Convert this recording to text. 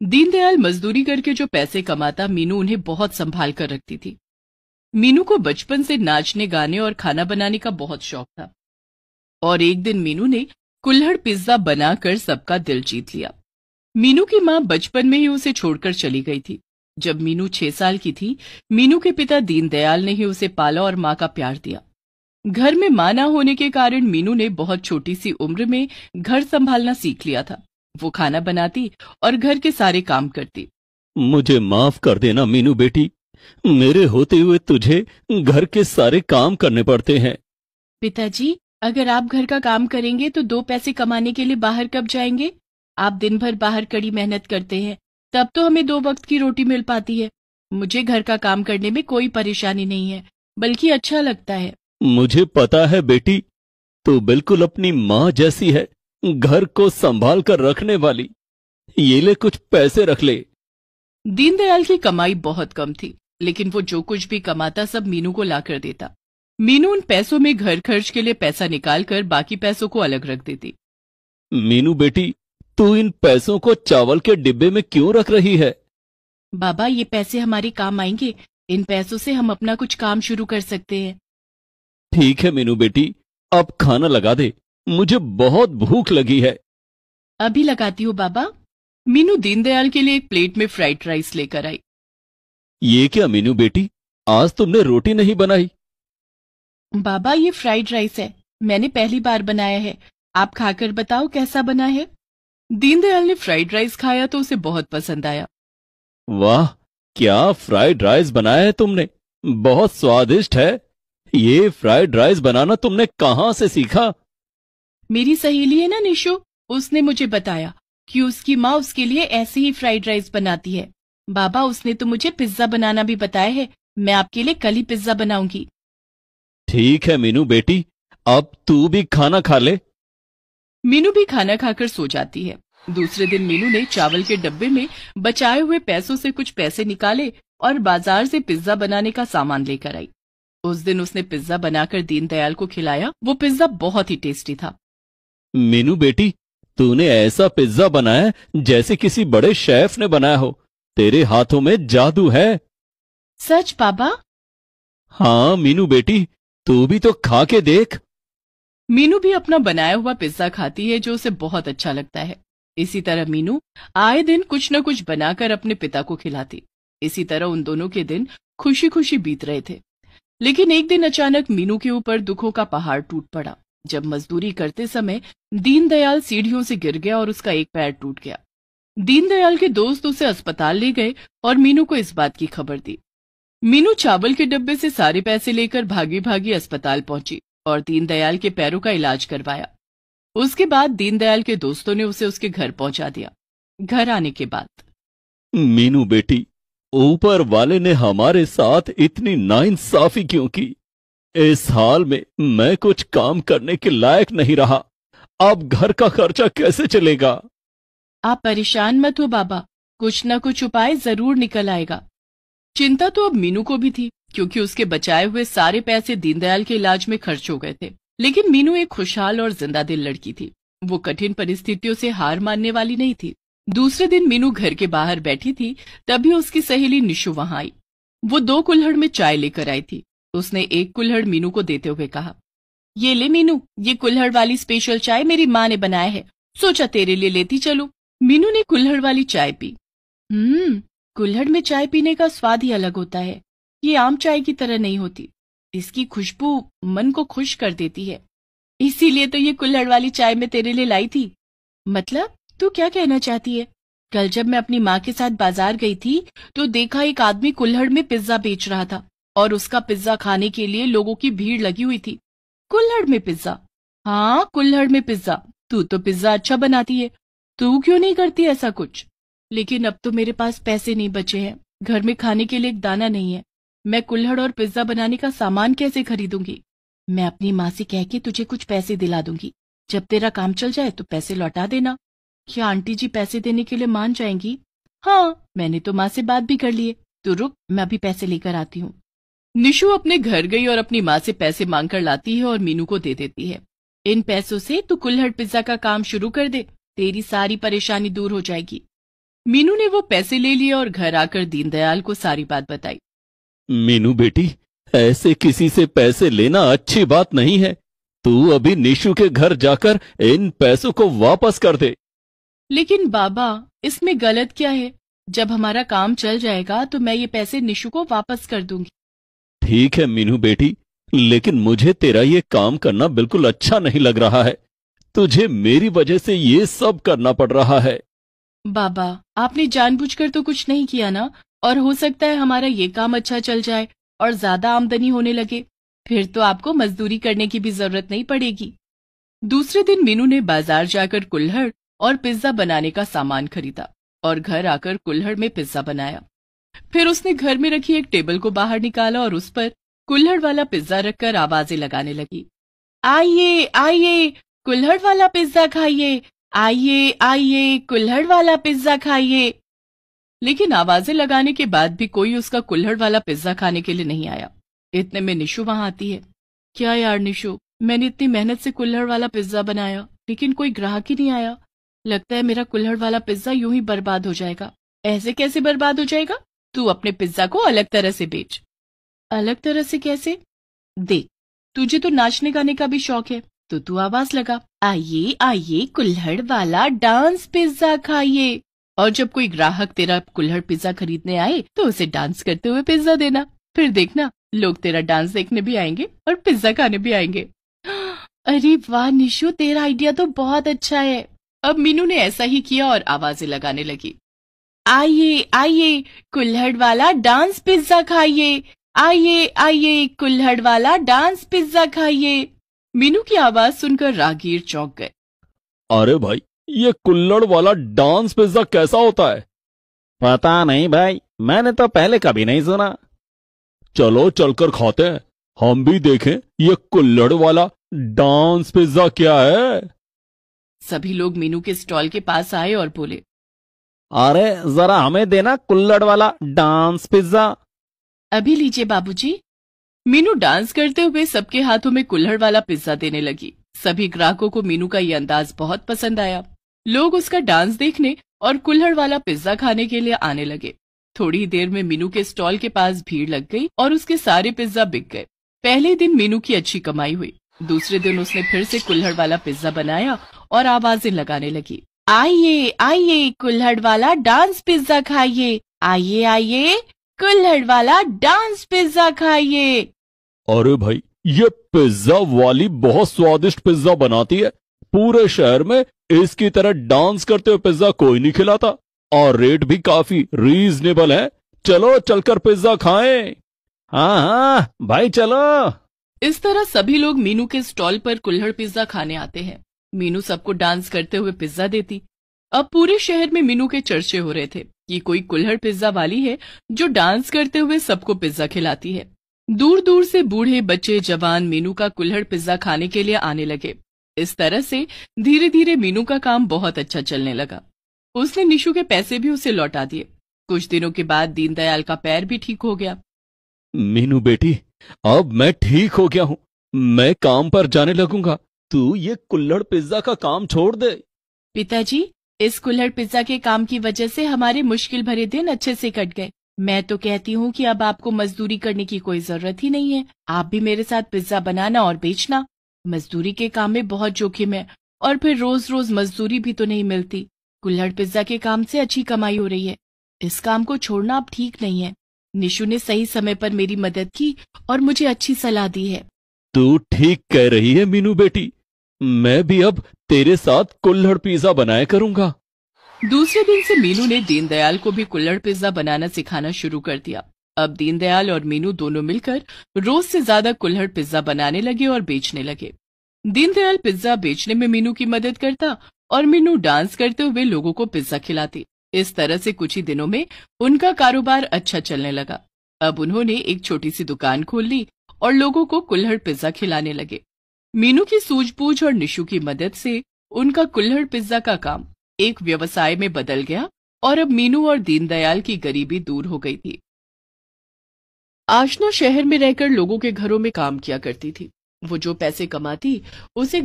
दीनदयाल मजदूरी करके जो पैसे कमाता, मीनू उन्हें बहुत संभाल कर रखती थी। मीनू को बचपन से नाचने, गाने और खाना बनाने का बहुत शौक था और एक दिन मीनू ने कुल्हड़ पिज्जा बनाकर सबका दिल जीत लिया। मीनू की मां बचपन में ही उसे छोड़कर चली गई थी। जब मीनू 6 साल की थी, मीनू के पिता दीनदयाल ने ही उसे पाला और मां का प्यार दिया। घर में मां न होने के कारण मीनू ने बहुत छोटी सी उम्र में घर संभालना सीख लिया था। वो खाना बनाती और घर के सारे काम करती। मुझे माफ कर देना मीनू बेटी, मेरे होते हुए तुझे घर के सारे काम करने पड़ते हैं। पिताजी, अगर आप घर का काम करेंगे तो 2 पैसे कमाने के लिए बाहर कब जाएंगे? आप दिन भर बाहर कड़ी मेहनत करते हैं, तब तो हमें 2 वक्त की रोटी मिल पाती है। मुझे घर का काम करने में कोई परेशानी नहीं है, बल्कि अच्छा लगता है। मुझे पता है बेटी, तू बिल्कुल अपनी माँ जैसी है, घर को संभाल कर रखने वाली। ये ले, कुछ पैसे रख ले। दीनदयाल की कमाई बहुत कम थी, लेकिन वो जो कुछ भी कमाता सब मीनू को लाकर देता। मीनू उन पैसों में घर खर्च के लिए पैसा निकालकर बाकी पैसों को अलग रख देती। मीनू बेटी, तू इन पैसों को चावल के डिब्बे में क्यों रख रही है? बाबा, ये पैसे हमारे काम आएंगे। इन पैसों से हम अपना कुछ काम शुरू कर सकते हैं। ठीक है मीनू बेटी, अब खाना लगा दे, मुझे बहुत भूख लगी है। अभी लगाती हूँ बाबा। मीनू दीनदयाल के लिए एक प्लेट में फ्राइड राइस लेकर आई। ये क्या मीनू बेटी, आज तुमने रोटी नहीं बनाई? बाबा, ये फ्राइड राइस है, मैंने पहली बार बनाया है। आप खाकर बताओ कैसा बना है। दीनदयाल ने फ्राइड राइस खाया तो उसे बहुत पसंद आया। वाह, क्या फ्राइड राइस बनाया है तुमने, बहुत स्वादिष्ट है। ये फ्राइड राइस बनाना तुमने कहाँ से सीखा? मेरी सहेली है ना निशु, उसने मुझे बताया कि उसकी माँ उसके लिए ऐसे ही फ्राइड राइस बनाती है। बाबा, उसने तो मुझे पिज्जा बनाना भी बताया है। मैं आपके लिए कल ही पिज्जा बनाऊंगी। ठीक है मीनू बेटी, अब तू भी खाना खा ले। मीनू भी खाना खाकर सो जाती है। दूसरे दिन मीनू ने चावल के डब्बे में बचाए हुए पैसों से कुछ पैसे निकाले और बाजार से पिज्जा बनाने का सामान लेकर आई। उस दिन उसने पिज्जा बनाकर दीनदयाल को खिलाया। वो पिज्जा बहुत ही टेस्टी था। मीनू बेटी, तूने ऐसा पिज्जा बनाया जैसे किसी बड़े शेफ ने बनाया हो। तेरे हाथों में जादू है। सच बाबा? हाँ मीनू बेटी, तू भी तो खा के देख। मीनू भी अपना बनाया हुआ पिज्जा खाती है, जो उसे बहुत अच्छा लगता है। इसी तरह मीनू आए दिन कुछ न कुछ बनाकर अपने पिता को खिलाती। इसी तरह उन दोनों के दिन खुशी खुशी बीत रहे थे। लेकिन एक दिन अचानक मीनू के ऊपर दुखों का पहाड़ टूट पड़ा। जब मजदूरी करते समय दीनदयाल सीढ़ियों से गिर गया और उसका एक पैर टूट गया। दीनदयाल के दोस्त उसे अस्पताल ले गए और मीनू को इस बात की खबर दी। मीनू चावल के डब्बे से सारे पैसे लेकर भागी भागी अस्पताल पहुंची और दीनदयाल के पैरों का इलाज करवाया। उसके बाद दीनदयाल के दोस्तों ने उसे उसके घर पहुंचा दिया। घर आने के बाद, मीनू बेटी, ऊपर वाले ने हमारे साथ इतनी नाइंसाफी क्यों की? इस हाल में मैं कुछ काम करने के लायक नहीं रहा। अब घर का खर्चा कैसे चलेगा? आप परेशान मत हो बाबा, कुछ न कुछ उपाय जरूर निकल आएगा। चिंता तो अब मीनू को भी थी, क्योंकि उसके बचाए हुए सारे पैसे दीनदयाल के इलाज में खर्च हो गए थे। लेकिन मीनू एक खुशहाल और जिंदा दिल लड़की थी। वो कठिन परिस्थितियों से हार मानने वाली नहीं थी। दूसरे दिन मीनू घर के बाहर बैठी थी, तभी उसकी सहेली निशु वहां आई। वो 2 कुल्हड़ में चाय लेकर आई थी। उसने एक कुल्हड़ मीनू को देते हुए कहा, ये ले मीनू, ये कुल्हड़ वाली स्पेशल चाय मेरी माँ ने बनाया है, सोचा तेरे लिए लेती चलूं। मीनू ने कुल्हड़ वाली चाय पी। कुल्हड़ में चाय पीने का स्वाद ही अलग होता है। ये आम चाय की तरह नहीं होती। इसकी खुशबू मन को खुश कर देती है। इसीलिए तो ये कुल्हड़ वाली चाय मैं तेरे लिए लाई थी। मतलब, तू क्या कहना चाहती है? कल जब मैं अपनी माँ के साथ बाजार गई थी तो देखा एक आदमी कुल्हड़ में पिज्जा बेच रहा था और उसका पिज्जा खाने के लिए लोगों की भीड़ लगी हुई थी। कुल्हड़ में पिज्जा? हाँ, कुल्हड़ में पिज्जा। तू तो पिज्जा अच्छा बनाती है, तू क्यों नहीं करती ऐसा कुछ? लेकिन अब तो मेरे पास पैसे नहीं बचे हैं, घर में खाने के लिए एक दाना नहीं है। मैं कुल्हड़ और पिज्जा बनाने का सामान कैसे खरीदूंगी? मैं अपनी माँ से कह के तुझे कुछ पैसे दिला दूंगी। जब तेरा काम चल जाए तो पैसे लौटा देना। क्या आंटी जी पैसे देने के लिए मान जाएंगी? हाँ, मैंने तो माँ से बात भी कर ली है। तो रुक, मैं अभी पैसे लेकर आती हूँ। निशु अपने घर गई और अपनी माँ से पैसे मांगकर लाती है और मीनू को दे देती है। इन पैसों से तू कुल्हड़ पिज्जा का काम शुरू कर दे, तेरी सारी परेशानी दूर हो जाएगी। मीनू ने वो पैसे ले लिए और घर आकर दीनदयाल को सारी बात बताई। मीनू बेटी, ऐसे किसी से पैसे लेना अच्छी बात नहीं है। तू अभी निशु के घर जाकर इन पैसों को वापस कर दे। लेकिन बाबा, इसमें गलत क्या है? जब हमारा काम चल जाएगा तो मैं ये पैसे निशु को वापस कर दूंगी। ठीक है मीनू बेटी, लेकिन मुझे तेरा ये काम करना बिल्कुल अच्छा नहीं लग रहा है। तुझे मेरी वजह से ये सब करना पड़ रहा है। बाबा, आपने जानबूझकर तो कुछ नहीं किया ना, और हो सकता है हमारा ये काम अच्छा चल जाए और ज्यादा आमदनी होने लगे, फिर तो आपको मजदूरी करने की भी जरूरत नहीं पड़ेगी। दूसरे दिन मीनू ने बाजार जाकर कुल्हड़ और पिज्जा बनाने का सामान खरीदा और घर आकर कुल्हड़ में पिज्जा बनाया। फिर उसने घर में रखी एक टेबल को बाहर निकाला और उस पर कुल्हड़ वाला पिज्जा रखकर आवाजें लगाने लगी। आइए आइए, कुल्हड़ वाला पिज्जा खाइए, आइए आइए, कुल्हड़ वाला पिज्जा खाइए। लेकिन आवाजें लगाने के बाद भी कोई उसका कुल्हड़ वाला पिज्जा खाने के लिए नहीं आया। इतने में निशु वहां आती है। क्या यार निशु, मैंने इतनी मेहनत से कुल्हड़ वाला पिज्जा बनाया लेकिन कोई ग्राहक ही नहीं आया। लगता है मेरा कुल्हड़ वाला पिज्जा यूं ही बर्बाद हो जाएगा। ऐसे कैसे बर्बाद हो जाएगा? तू अपने पिज्जा को अलग तरह से बेच। अलग तरह से कैसे? देख, तुझे तो नाचने गाने का भी शौक है, तो तू आवाज लगा, आइए आइए, कुल्हड़ वाला डांस पिज्जा खाइए। और जब कोई ग्राहक तेरा कुल्हड़ पिज्जा खरीदने आए तो उसे डांस करते हुए पिज्जा देना। फिर देखना, लोग तेरा डांस देखने भी आएंगे और पिज्जा खाने भी आएंगे। अरे वाह निशु, तेरा आइडिया तो बहुत अच्छा है। अब मीनू ने ऐसा ही किया और आवाजें लगाने लगी। आइए आइए, कुल्हड़ वाला डांस पिज्जा खाइए, आइए आइए, कुल्हड़ वाला डांस पिज्जा खाइए। मीनू की आवाज सुनकर राहगीर चौंक गए। अरे भाई, ये कुल्हड़ वाला डांस पिज्जा कैसा होता है? पता नहीं भाई, मैंने तो पहले कभी नहीं सुना। चलो चलकर खाते हैं, हम भी देखें ये कुल्हड़ वाला डांस पिज्जा क्या है। सभी लोग मीनू के स्टॉल के पास आए और बोले, अरे जरा हमें देना कुल्हड़ वाला डांस पिज्जा। अभी लीजिए बाबूजी। मीनू डांस करते हुए सबके हाथों में कुल्हड़ वाला पिज्जा देने लगी। सभी ग्राहकों को मीनू का ये अंदाज बहुत पसंद आया। लोग उसका डांस देखने और कुल्हड़ वाला पिज्जा खाने के लिए आने लगे। थोड़ी ही देर में मीनू के स्टॉल के पास भीड़ लग गई और उसके सारे पिज्जा बिक गए। पहले दिन मीनू की अच्छी कमाई हुई। दूसरे दिन उसने फिर से कुल्हड़ वाला पिज्जा बनाया और आवाजें लगाने लगी। आइए आइए, कुल्हड़ वाला डांस पिज्जा खाइए, आइए आइए, कुल्हड़ वाला डांस पिज्जा खाइए। अरे भाई, ये पिज्जा वाली बहुत स्वादिष्ट पिज्जा बनाती है। पूरे शहर में इसकी तरह डांस करते हुए पिज्जा कोई नहीं खिलाता, और रेट भी काफी रीजनेबल है। चलो चलकर पिज्जा खाएं। हाँ हाँ भाई, चलो। इस तरह सभी लोग मीनू के स्टॉल पर कुल्हड़ पिज्जा खाने आते हैं। मीनू सबको डांस करते हुए पिज्जा देती। अब पूरे शहर में मीनू के चर्चे हो रहे थे कि कोई कुल्हड़ पिज्जा वाली है जो डांस करते हुए सबको पिज्जा खिलाती है। दूर दूर से बूढ़े, बच्चे, जवान मीनू का कुल्हड़ पिज्जा खाने के लिए आने लगे। इस तरह से धीरे धीरे मीनू का काम बहुत अच्छा चलने लगा। उसने निशु के पैसे भी उसे लौटा दिए। कुछ दिनों के बाद दीनदयाल का पैर भी ठीक हो गया। मीनू बेटी, अब मैं ठीक हो गया हूँ। मैं काम पर जाने लगूंगा। तू ये कुल्हड़ पिज्जा का काम छोड़ दे। पिताजी, इस कुल्हड़ पिज्जा के काम की वजह से हमारे मुश्किल भरे दिन अच्छे से कट गए। मैं तो कहती हूँ कि अब आपको मजदूरी करने की कोई जरूरत ही नहीं है। आप भी मेरे साथ पिज्जा बनाना और बेचना। मजदूरी के काम में बहुत जोखिम है और फिर रोज रोज मजदूरी भी तो नहीं मिलती। कुल्हड़ पिज्जा के काम से अच्छी कमाई हो रही है। इस काम को छोड़ना अब ठीक नहीं है। निशु ने सही समय पर मेरी मदद की और मुझे अच्छी सलाह दी है। तू ठीक कह रही है मीनू बेटी। मैं भी अब तेरे साथ कुल्हड़ पिज्जा बनाया करूंगा। दूसरे दिन से मीनू ने दीनदयाल को भी कुल्हड़ पिज्जा बनाना सिखाना शुरू कर दिया। अब दीनदयाल और मीनू दोनों मिलकर रोज से ज्यादा कुल्हड़ पिज्जा बनाने लगे और बेचने लगे। दीनदयाल पिज्जा बेचने में मीनू की मदद करता और मीनू डांस करते हुए लोगों को पिज्जा खिलाती। इस तरह से कुछ ही दिनों में उनका कारोबार अच्छा चलने लगा। अब उन्होंने एक छोटी सी दुकान खोल ली और लोगों को कुल्हड़ पिज्जा खिलाने लगे। मीनू की सूझबूझ और निशु की मदद से उनका कुल्हड़ पिज्जा का काम एक व्यवसाय में बदल गया और अब मीनू और दीनदयाल की गरीबी दूर हो गई थी। आशना शहर में रहकर लोगों के घरों में काम किया करती थी। वो जो पैसे कमाती उसे